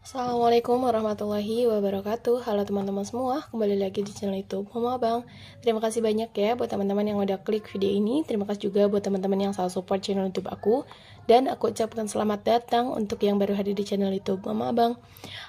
Assalamualaikum warahmatullahi wabarakatuh. Halo teman-teman semua, kembali lagi di channel YouTube Mama Abang. Terima kasih banyak ya buat teman-teman yang udah klik video ini. Terima kasih juga buat teman-teman yang selalu support channel YouTube aku. Dan aku ucapkan selamat datang untuk yang baru hadir di channel YouTube Mama Abang.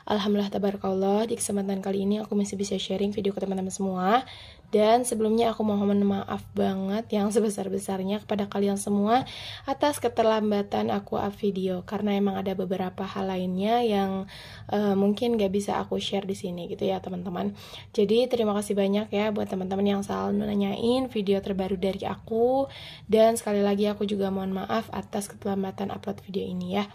Alhamdulillah tabarakallah, di kesempatan kali ini aku masih bisa sharing video ke teman-teman semua. Dan sebelumnya aku mohon maaf banget yang sebesar-besarnya kepada kalian semua atas keterlambatan aku up video, karena emang ada beberapa hal lainnya yang mungkin gak bisa aku share di sini gitu ya teman-teman. Jadi terima kasih banyak ya buat teman-teman yang selalu nanyain video terbaru dari aku, dan sekali lagi aku juga mohon maaf atas keterlambatan upload video ini ya.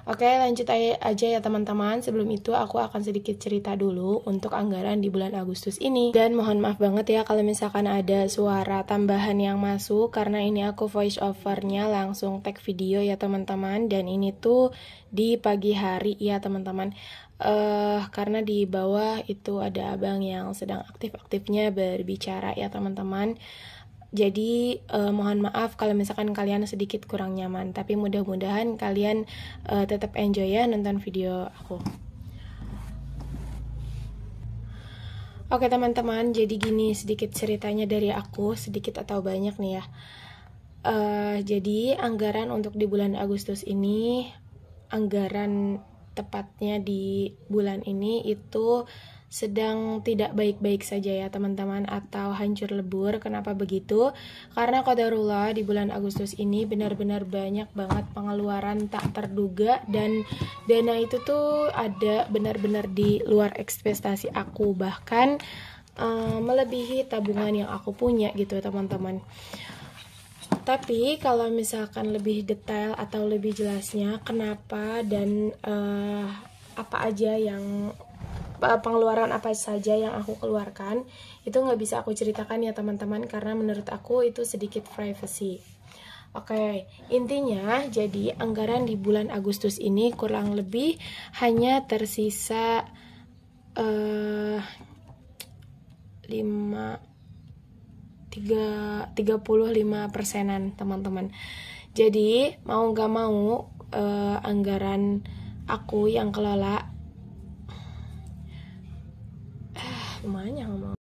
Oke, lanjut aja ya teman-teman. Sebelum itu aku akan sedikit cerita dulu untuk anggaran di bulan Agustus ini. Dan mohon maaf banget ya kalau misalkan ada suara tambahan yang masuk, karena ini aku voice overnya langsung tag video ya teman-teman. Dan ini tuh di pagi hari ya teman-teman. Karena di bawah itu ada abang yang sedang aktif-aktifnya berbicara ya teman-teman. Jadi mohon maaf kalau misalkan kalian sedikit kurang nyaman, tapi mudah-mudahan kalian tetap enjoy ya nonton video aku. Oke teman-teman, jadi gini sedikit ceritanya dari aku, sedikit atau banyak nih ya. Jadi anggaran untuk di bulan Agustus ini, anggaran tepatnya di bulan ini itu sedang tidak baik-baik saja ya teman-teman, atau hancur lebur. Kenapa begitu? Karena qadarullah di bulan Agustus ini benar-benar banyak banget pengeluaran tak terduga, dan dana itu tuh ada benar-benar di luar ekspektasi aku, bahkan melebihi tabungan yang aku punya gitu teman-teman. Tapi kalau misalkan lebih detail atau lebih jelasnya kenapa dan apa aja yang pengeluaran apa saja yang aku keluarkan, itu nggak bisa aku ceritakan ya teman-teman, karena menurut aku itu sedikit privacy. Oke, intinya jadi anggaran di bulan Agustus ini kurang lebih hanya tersisa 35%-an teman-teman. Jadi mau nggak mau anggaran aku yang kelola lumayan ngomong.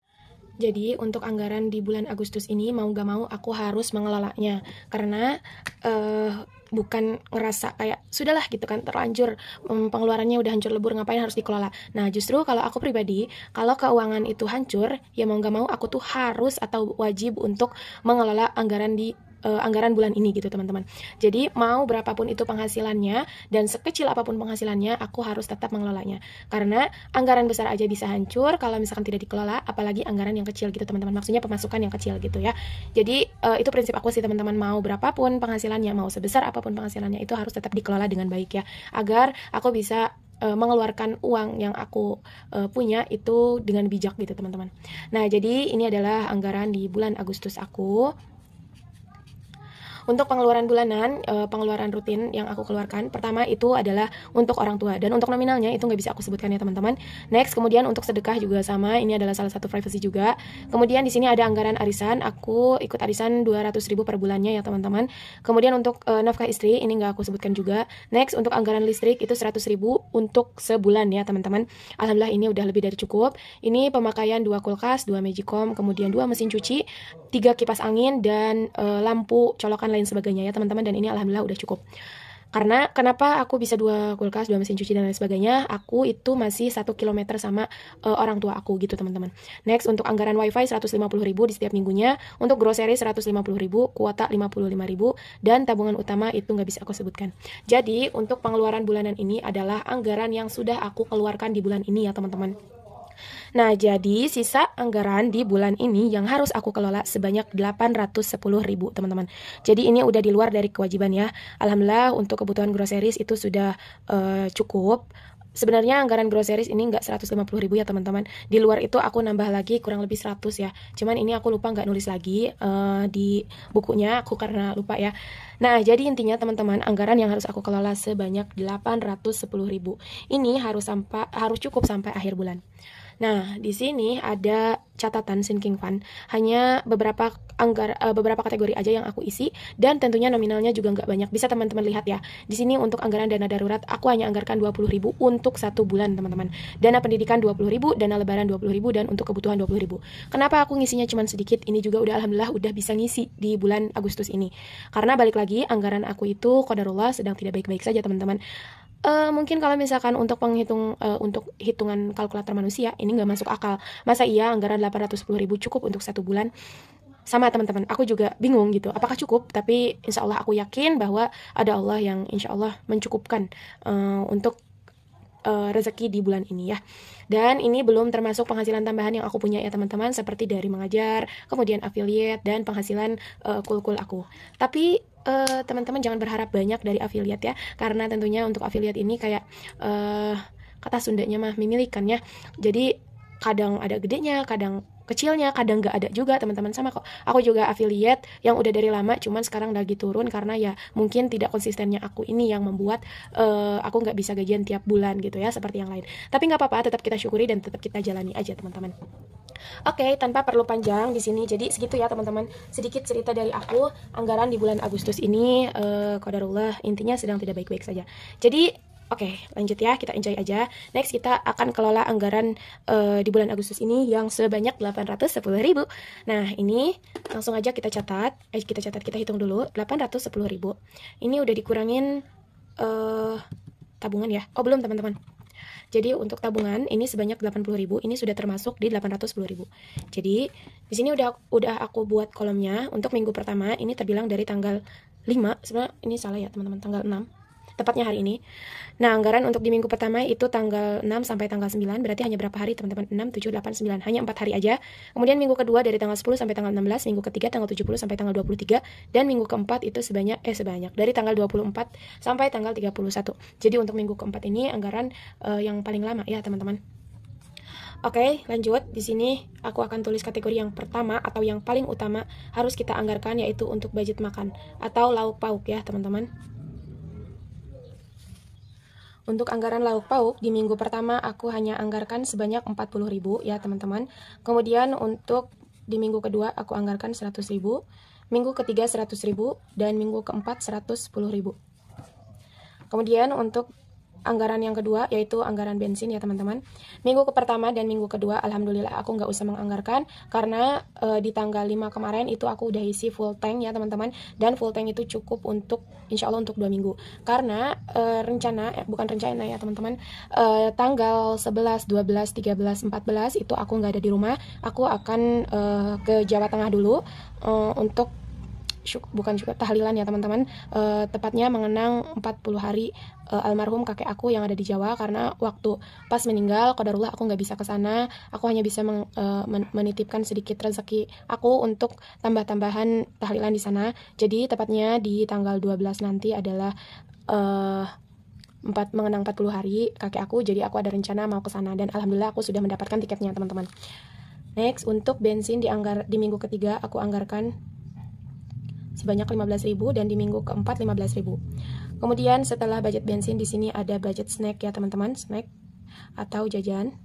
Jadi untuk anggaran di bulan Agustus ini mau gak mau aku harus mengelolanya, karena bukan ngerasa kayak sudahlah gitu kan, terlanjur pengeluarannya udah hancur lebur, ngapain harus dikelola. Nah justru kalau aku pribadi, kalau keuangan itu hancur, ya mau gak mau aku tuh harus atau wajib untuk mengelola anggaran di anggaran bulan ini gitu teman-teman. Jadi mau berapapun itu penghasilannya dan sekecil apapun penghasilannya, aku harus tetap mengelolanya. Karena anggaran besar aja bisa hancur kalau misalkan tidak dikelola, apalagi anggaran yang kecil gitu teman-teman. Maksudnya pemasukan yang kecil gitu ya. Jadi itu prinsip aku sih teman-teman, mau berapapun penghasilannya, mau sebesar apapun penghasilannya, itu harus tetap dikelola dengan baik ya. Agar aku bisa mengeluarkan uang yang aku punya itu dengan bijak gitu teman-teman. Nah jadi ini adalah anggaran di bulan Agustus aku. Untuk pengeluaran bulanan, pengeluaran rutin yang aku keluarkan, pertama itu adalah untuk orang tua, dan untuk nominalnya itu nggak bisa aku sebutkan ya teman-teman. Next, kemudian untuk sedekah juga sama, ini adalah salah satu privacy juga. Kemudian di sini ada anggaran arisan, aku ikut arisan 200.000 per bulannya ya teman-teman. Kemudian untuk nafkah istri, ini nggak aku sebutkan juga. Next, untuk anggaran listrik itu 100.000 untuk sebulan ya teman-teman. Alhamdulillah ini udah lebih dari cukup. Ini pemakaian 2 kulkas, 2 magicom, kemudian 2 mesin cuci, 3 kipas angin, dan lampu colokan lain sebagainya ya teman-teman, dan ini alhamdulillah udah cukup. Karena kenapa aku bisa 2 kulkas, 2 mesin cuci dan lain sebagainya, aku itu masih 1 kilometer sama orang tua aku gitu teman-teman. Next, untuk anggaran wifi 150.000 di setiap minggunya, untuk grocery 150.000, kuota 55.000, dan tabungan utama itu nggak bisa aku sebutkan. Jadi untuk pengeluaran bulanan ini adalah anggaran yang sudah aku keluarkan di bulan ini ya teman-teman. Nah, jadi sisa anggaran di bulan ini yang harus aku kelola sebanyak 810.000 teman-teman. Jadi ini udah di luar dari kewajiban ya. Alhamdulillah untuk kebutuhan groceries itu sudah cukup. Sebenarnya anggaran groceries ini nggak 150.000 ya teman-teman. Di luar itu aku nambah lagi kurang lebih 100 ya. Cuman ini aku lupa nggak nulis lagi di bukunya aku karena lupa ya. Nah jadi intinya teman-teman, anggaran yang harus aku kelola sebanyak 810.000. Ini harus cukup sampai akhir bulan. Nah, di sini ada catatan sinking fund, hanya beberapa kategori aja yang aku isi, dan tentunya nominalnya juga nggak banyak. Bisa teman-teman lihat ya. Di sini untuk anggaran dana darurat, aku hanya anggarkan 20.000 untuk 1 bulan, teman-teman. Dana pendidikan 20.000, dana lebaran 20.000, dan untuk kebutuhan 20.000. Kenapa aku ngisinya cuma sedikit? Ini juga udah alhamdulillah udah bisa ngisi di bulan Agustus ini. Karena balik lagi, anggaran aku itu qadarullah sedang tidak baik-baik saja, teman-teman. Mungkin kalau misalkan untuk untuk hitungan kalkulator manusia ini nggak masuk akal. Masa iya anggaran 810.000 cukup untuk 1 bulan? Sama teman-teman, aku juga bingung gitu. Apakah cukup? Tapi insya Allah aku yakin bahwa ada Allah yang insya Allah mencukupkan untuk rezeki di bulan ini ya. Dan ini belum termasuk penghasilan tambahan yang aku punya ya teman-teman, seperti dari mengajar, kemudian affiliate, dan penghasilan kul-kul aku. Tapi teman-teman jangan berharap banyak dari affiliate ya, karena tentunya untuk affiliate ini kayak kata Sundanya mah mimilikan ya. Jadi kadang ada gedenya, kadang kecilnya, kadang nggak ada juga teman-teman. Sama kok, aku juga affiliate yang udah dari lama, cuman sekarang lagi turun karena ya mungkin tidak konsistennya aku ini yang membuat aku nggak bisa gajian tiap bulan gitu ya, seperti yang lain. Tapi nggak apa-apa, tetap kita syukuri dan tetap kita jalani aja teman-teman. Oke, tanpa perlu panjang di sini. Jadi segitu ya teman-teman, sedikit cerita dari aku anggaran di bulan Agustus ini. Qadarullah intinya sedang tidak baik-baik saja. Jadi oke, lanjut ya, kita enjoy aja. Next kita akan kelola anggaran di bulan Agustus ini yang sebanyak 810.000. Nah, ini langsung aja kita catat. Kita hitung dulu 810.000. Ini udah dikurangin tabungan ya. Oh, belum teman-teman. Jadi untuk tabungan ini sebanyak 80.000, ini sudah termasuk di 810.000. Jadi di sini udah aku buat kolomnya. Untuk minggu pertama ini terbilang dari tanggal 5. Sebenarnya ini salah ya teman-teman, tanggal 6. Tepatnya hari ini. Nah, anggaran untuk di minggu pertama itu tanggal 6 sampai tanggal 9, berarti hanya berapa hari teman-teman? 6, 7, 8, 9, hanya 4 hari aja. Kemudian minggu kedua dari tanggal 10 sampai tanggal 16, minggu ketiga tanggal 70 sampai tanggal 23, dan minggu keempat itu sebanyak dari tanggal 24 sampai tanggal 31. Jadi untuk minggu keempat ini anggaran yang paling lama ya teman-teman. Oke, lanjut. Di sini aku akan tulis kategori yang pertama atau yang paling utama harus kita anggarkan, yaitu untuk budget makan atau lauk pauk ya teman-teman. Untuk anggaran lauk pauk di minggu pertama aku hanya anggarkan sebanyak 40.000 ya teman-teman. Kemudian untuk di minggu kedua aku anggarkan 100.000, minggu ketiga 100.000, dan minggu keempat 110.000. Kemudian untuk anggaran yang kedua yaitu anggaran bensin ya teman-teman. Minggu pertama dan minggu kedua alhamdulillah aku nggak usah menganggarkan karena di tanggal 5 kemarin itu aku udah isi full tank ya teman-teman, dan full tank itu cukup untuk insya Allah untuk 2 minggu. Karena bukan rencana ya teman-teman, tanggal 11, 12, 13, 14 itu aku nggak ada di rumah. Aku akan ke Jawa Tengah dulu untuk bukan juga tahlilan ya teman-teman, tepatnya mengenang 40 hari almarhum kakek aku yang ada di Jawa, karena waktu pas meninggal qadarullah aku nggak bisa ke sana. Aku hanya bisa menitipkan sedikit rezeki aku untuk tambah-tambahan tahlilan di sana. Jadi tepatnya di tanggal 12 nanti adalah mengenang 40 hari kakek aku. Jadi aku ada rencana mau ke sana dan alhamdulillah aku sudah mendapatkan tiketnya teman-teman. Next, untuk bensin di minggu ketiga aku anggarkan sebanyak 15.000 dan di minggu keempat 15.000. Kemudian setelah budget bensin di sini ada budget snack ya teman-teman, snack atau jajan.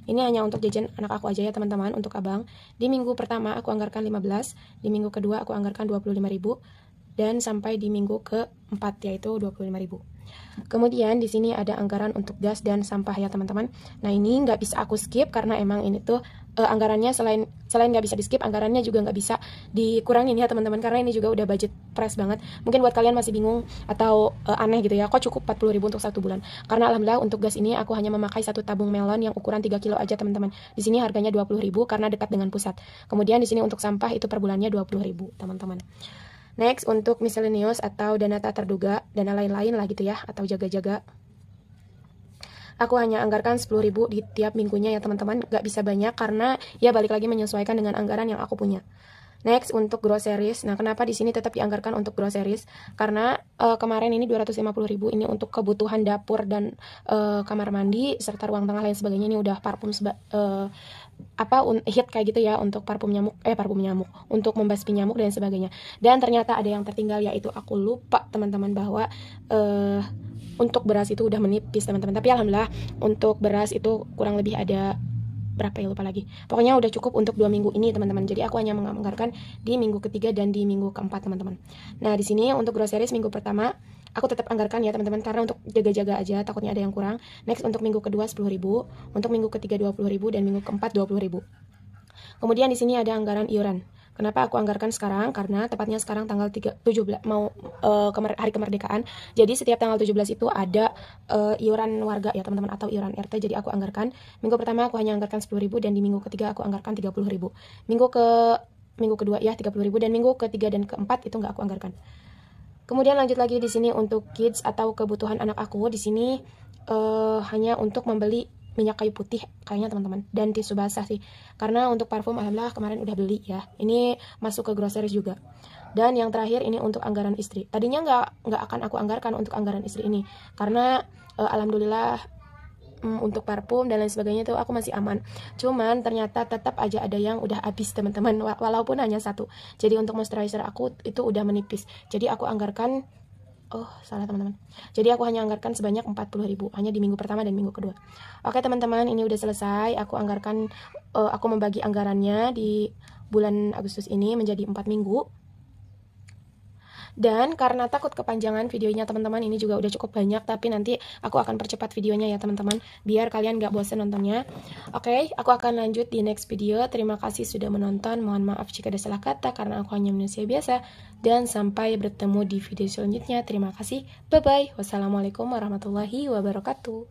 Ini hanya untuk jajan anak aku aja ya teman-teman, untuk abang. Di minggu pertama aku anggarkan 15, di minggu kedua aku anggarkan 25.000, dan sampai di minggu keempat yaitu 25.000. Kemudian di sini ada anggaran untuk gas dan sampah ya teman-teman. Nah ini nggak bisa aku skip karena emang ini tuh anggarannya selain nggak bisa di skip, anggarannya juga nggak bisa dikurangin ya teman-teman, karena ini juga udah budget press banget. Mungkin buat kalian masih bingung atau aneh gitu ya, kok cukup 40.000 untuk 1 bulan? Karena alhamdulillah untuk gas ini aku hanya memakai 1 tabung melon yang ukuran 3 kilo aja teman-teman. Di sini harganya 20.000 karena dekat dengan pusat. Kemudian di sini untuk sampah itu per bulannya 20.000 teman-teman. Next, untuk miscellaneous atau dana tak terduga, dana lain-lain lah gitu ya, atau jaga-jaga, aku hanya anggarkan 10.000 di tiap minggunya ya teman-teman. Gak bisa banyak karena ya balik lagi menyesuaikan dengan anggaran yang aku punya. Next, untuk groceries. Nah, kenapa di sini tetap dianggarkan untuk groceries? Karena kemarin ini 250.000 ini untuk kebutuhan dapur dan kamar mandi serta ruang tengah lain sebagainya. Ini udah parfum hit kayak gitu ya, untuk parfum nyamuk, untuk membasmi nyamuk dan sebagainya. Dan ternyata ada yang tertinggal, yaitu aku lupa teman-teman bahwa untuk beras itu udah menipis teman-teman. Tapi alhamdulillah untuk beras itu kurang lebih ada berapa ya, lupa lagi. Pokoknya udah cukup untuk 2 minggu ini teman-teman. Jadi aku hanya menganggarkan di minggu ketiga dan di minggu keempat teman-teman. Nah di sini untuk groceries minggu pertama aku tetap anggarkan ya teman-teman, karena untuk jaga-jaga aja, takutnya ada yang kurang. Next untuk minggu kedua 10.000, untuk minggu ketiga 20.000, dan minggu keempat 20.000. Kemudian di sini ada anggaran iuran. Kenapa aku anggarkan sekarang? Karena tepatnya sekarang tanggal 17 mau hari kemerdekaan. Jadi setiap tanggal 17 itu ada iuran warga ya teman-teman, atau iuran RT. Jadi aku anggarkan. Minggu pertama aku hanya anggarkan 10.000, dan di minggu ketiga aku anggarkan 30.000. Minggu kedua ya 30.000, dan minggu ketiga dan keempat itu nggak aku anggarkan. Kemudian lanjut lagi di sini untuk kids atau kebutuhan anak aku. Di sini hanya untuk membeli minyak kayu putih kayaknya teman-teman, dan tisu basah sih. Karena untuk parfum alhamdulillah kemarin udah beli ya. Ini masuk ke groceries juga. Dan yang terakhir ini untuk anggaran istri. Tadinya nggak akan aku anggarkan untuk anggaran istri ini, karena alhamdulillah untuk parfum dan lain sebagainya itu aku masih aman. Cuman ternyata tetap aja ada yang udah habis teman-teman, walaupun hanya satu. Jadi untuk moisturizer aku itu udah menipis. Jadi aku anggarkan salah teman-teman. Jadi aku hanya anggarkan sebanyak 40.000 hanya di minggu pertama dan minggu kedua. Oke teman-teman, ini udah selesai. Aku anggarkan, aku membagi anggarannya di bulan Agustus ini menjadi 4 minggu. Dan karena takut kepanjangan videonya teman-teman, ini juga udah cukup banyak, tapi nanti aku akan percepat videonya ya teman-teman, biar kalian gak bosan nontonnya. Oke, aku akan lanjut di next video. Terima kasih sudah menonton. Mohon maaf jika ada salah kata, karena aku hanya manusia biasa. Dan sampai bertemu di video selanjutnya. Terima kasih. Bye-bye. Wassalamualaikum warahmatullahi wabarakatuh.